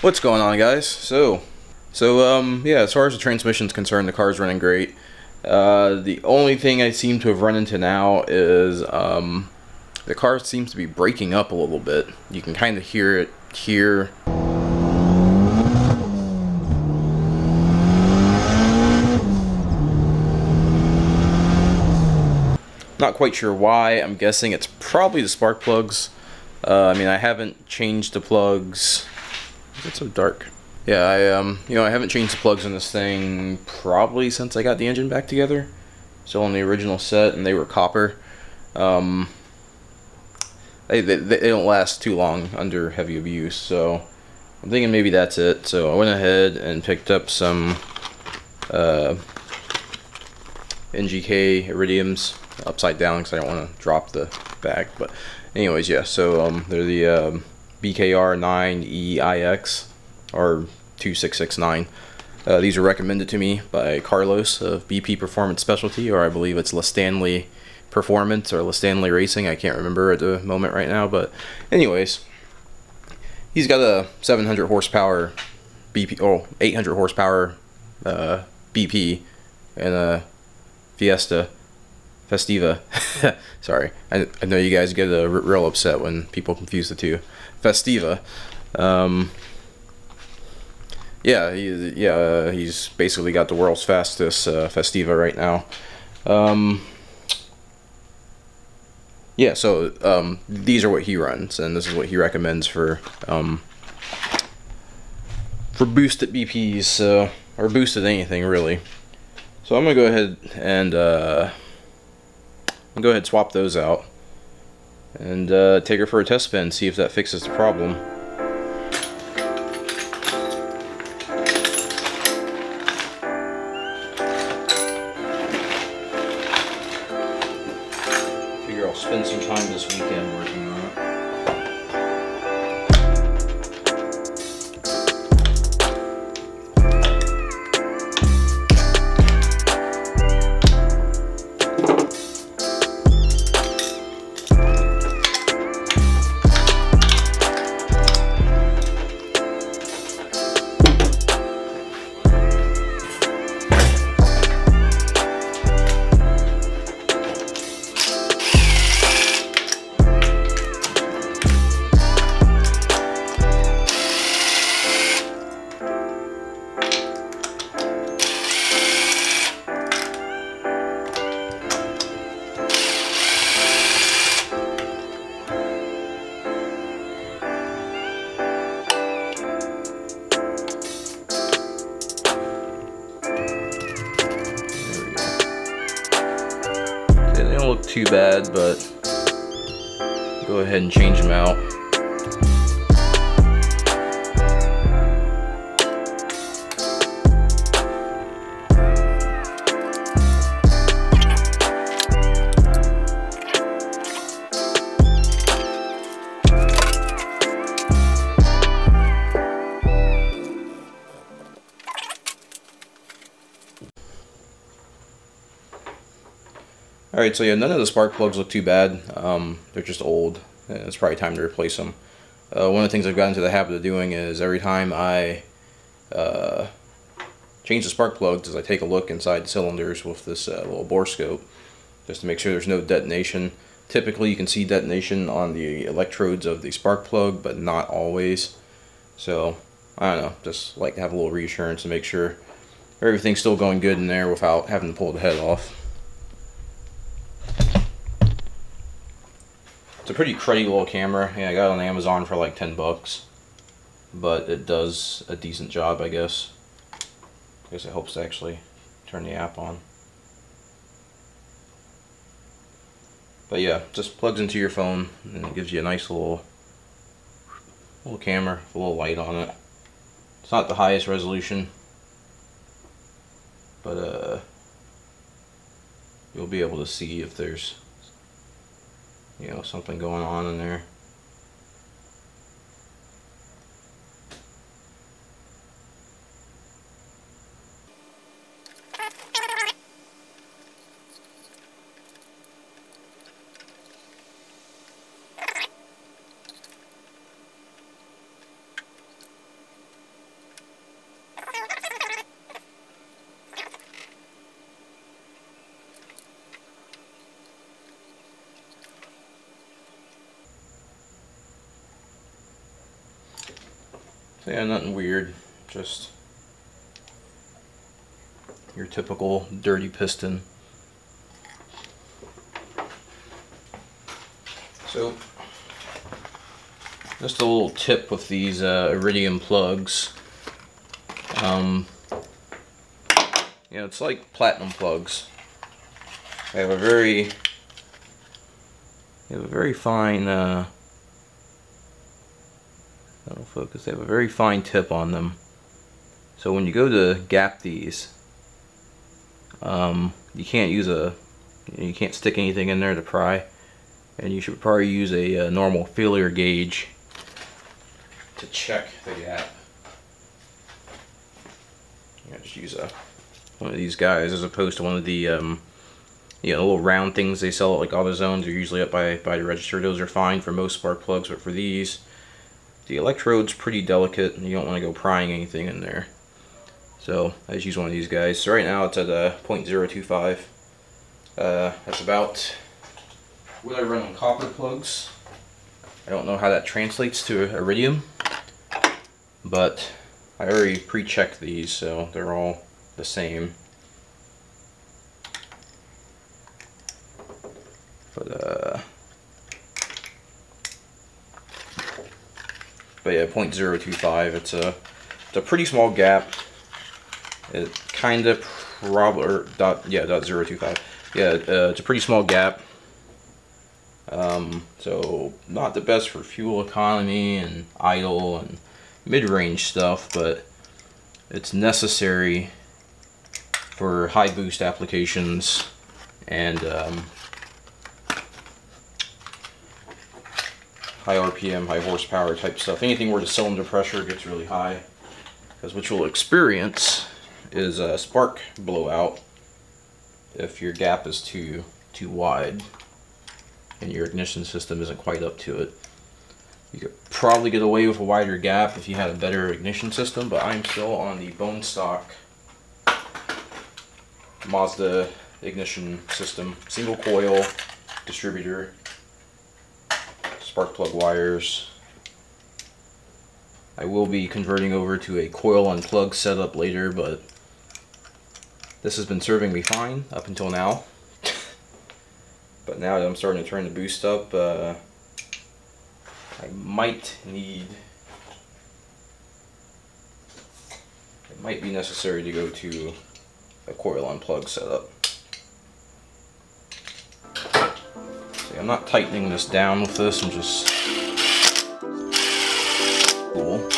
What's going on, guys? Yeah, as far as the transmission's concerned, the car's running great. The only thing I seem to have run into now is the car seems to be breaking up a little bit. You can kind of hear it here. Not quite sure why. I'm guessing it's probably the spark plugs. I mean, I haven't changed the plugs. It's so dark. Yeah, I haven't changed the plugs in this thing probably since I got the engine back together. Still on the original set, and they were copper. They don't last too long under heavy abuse, so I'm thinking maybe that's it. So I went ahead and picked up some NGK Iridiums upside down because I don't want to drop the bag. But anyways, yeah, so they're the BKR9EIX or 2669. These are recommended to me by Carlos of BP Performance Specialty, or I believe it's LaStanley Performance or LaStanley Racing. I can't remember at the moment right now, but anyways, he's got a 700 horsepower BP, 800 horsepower BP and a Festiva. Sorry, I know you guys get real upset when people confuse the two. Festiva. He's basically got the world's fastest Festiva right now. These are what he runs, and this is what he recommends for boosted BPs, or boosted anything really. So I'm gonna go ahead and swap those out and take her for a test spin, see if that fixes the problem. Figure I'll spend some time this weekend working on it. They don't look too bad, but go ahead and change them out. Alright, so yeah, none of the spark plugs look too bad. They're just old, and it's probably time to replace them. One of the things I've gotten into the habit of doing is every time I change the spark plugs is I take a look inside the cylinders with this little bore scope, just to make sure there's no detonation. Typically you can see detonation on the electrodes of the spark plug, but not always. So, I don't know, just like to have a little reassurance to make sure everything's still going good in there without having to pull the head off. It's a pretty cruddy little camera. Yeah, I got it on Amazon for like 10 bucks. But it does a decent job, I guess. I guess it helps to actually turn the app on. But yeah, just plugs into your phone and it gives you a nice little camera with a little light on it. It's not the highest resolution, but you'll be able to see if there's something going on in there. So yeah, nothing weird, just your typical dirty piston. So, just a little tip with these iridium plugs. You know, it's like platinum plugs. They have a very fine, that'll focus. They have a very fine tip on them. So when you go to gap these, you can't stick anything in there to pry, and you should probably use a normal feeler gauge to check the gap. You know, just use one of these guys as opposed to one of the you know, little round things they sell at like AutoZones. They're usually up by the register. Those are fine for most spark plugs, but for these, the electrode's pretty delicate and you don't want to go prying anything in there. So I just use one of these guys. So right now it's at 0.025. That's about what I run on copper plugs. I don't know how that translates to iridium, but I already pre-checked these, so they're all the same. But yeah, 0.025. It's a pretty small gap. It kind of probably, or .025. Yeah, it's a pretty small gap. So not the best for fuel economy and idle and mid-range stuff, but it's necessary for high boost applications and high RPM, high horsepower type stuff. Anything where the cylinder pressure gets really high, because what you'll experience is a spark blowout if your gap is too wide and your ignition system isn't quite up to it. You could probably get away with a wider gap if you had a better ignition system, but I'm still on the bone stock Mazda ignition system. Single coil, distributor, spark plug wires. I will be converting over to a coil unplug setup later, but this has been serving me fine up until now. But now that I'm starting to turn the boost up, I might be necessary to go to a coil unplug setup. See, I'm not tightening this down with this, I'm just cool.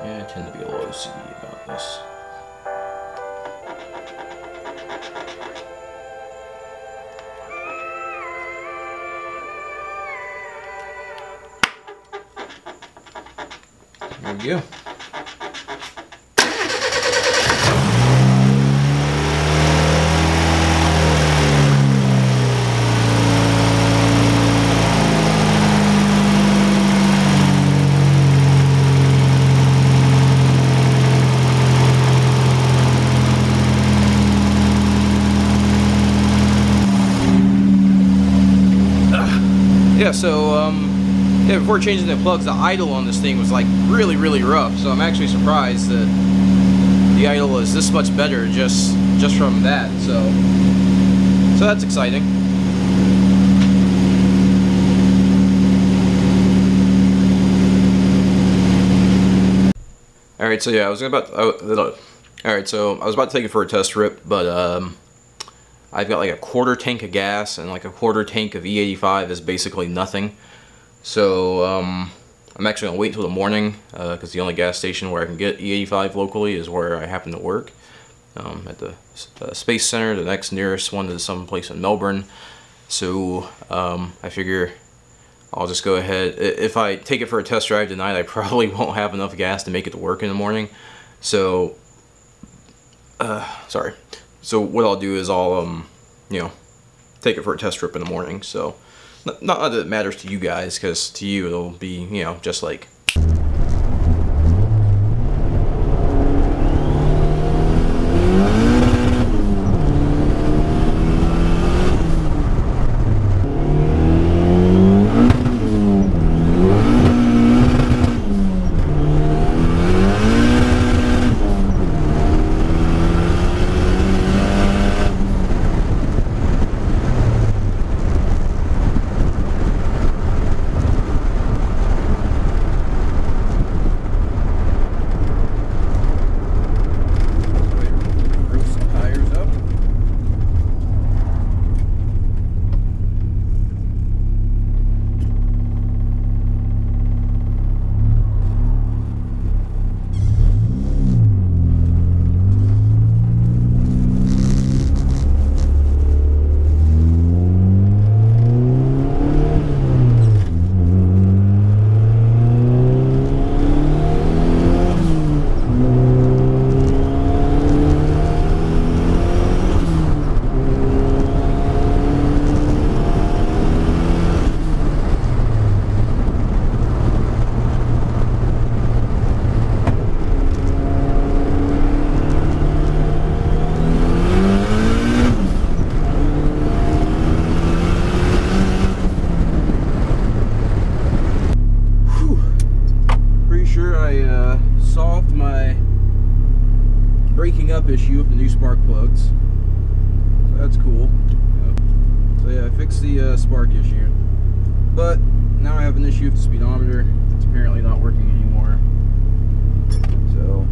I tend to be a little OCD about this. There we go. Yeah, so yeah, before changing the plugs, the idle on this thing was like really rough. So I'm actually surprised that the idle is this much better just from that. So that's exciting. All right, so yeah, I was about to take it for a test rip, but I've got like a quarter tank of gas and like a quarter tank of E85 is basically nothing. So I'm actually gonna wait until the morning because the only gas station where I can get E85 locally is where I happen to work at the Space Center. The next nearest one is someplace in Melbourne. So I figure I'll just go ahead. If I take it for a test drive tonight, I probably won't have enough gas to make it to work in the morning. So sorry. So what I'll do is I'll you know, take it for a test trip in the morning. So not that it matters to you guys, because to you it'll be, you know, just like. Solved my breaking up issue with the new spark plugs, so that's cool. So yeah, I fixed the spark issue, but now I have an issue with the speedometer. It's apparently not working anymore, so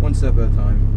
one step at a time.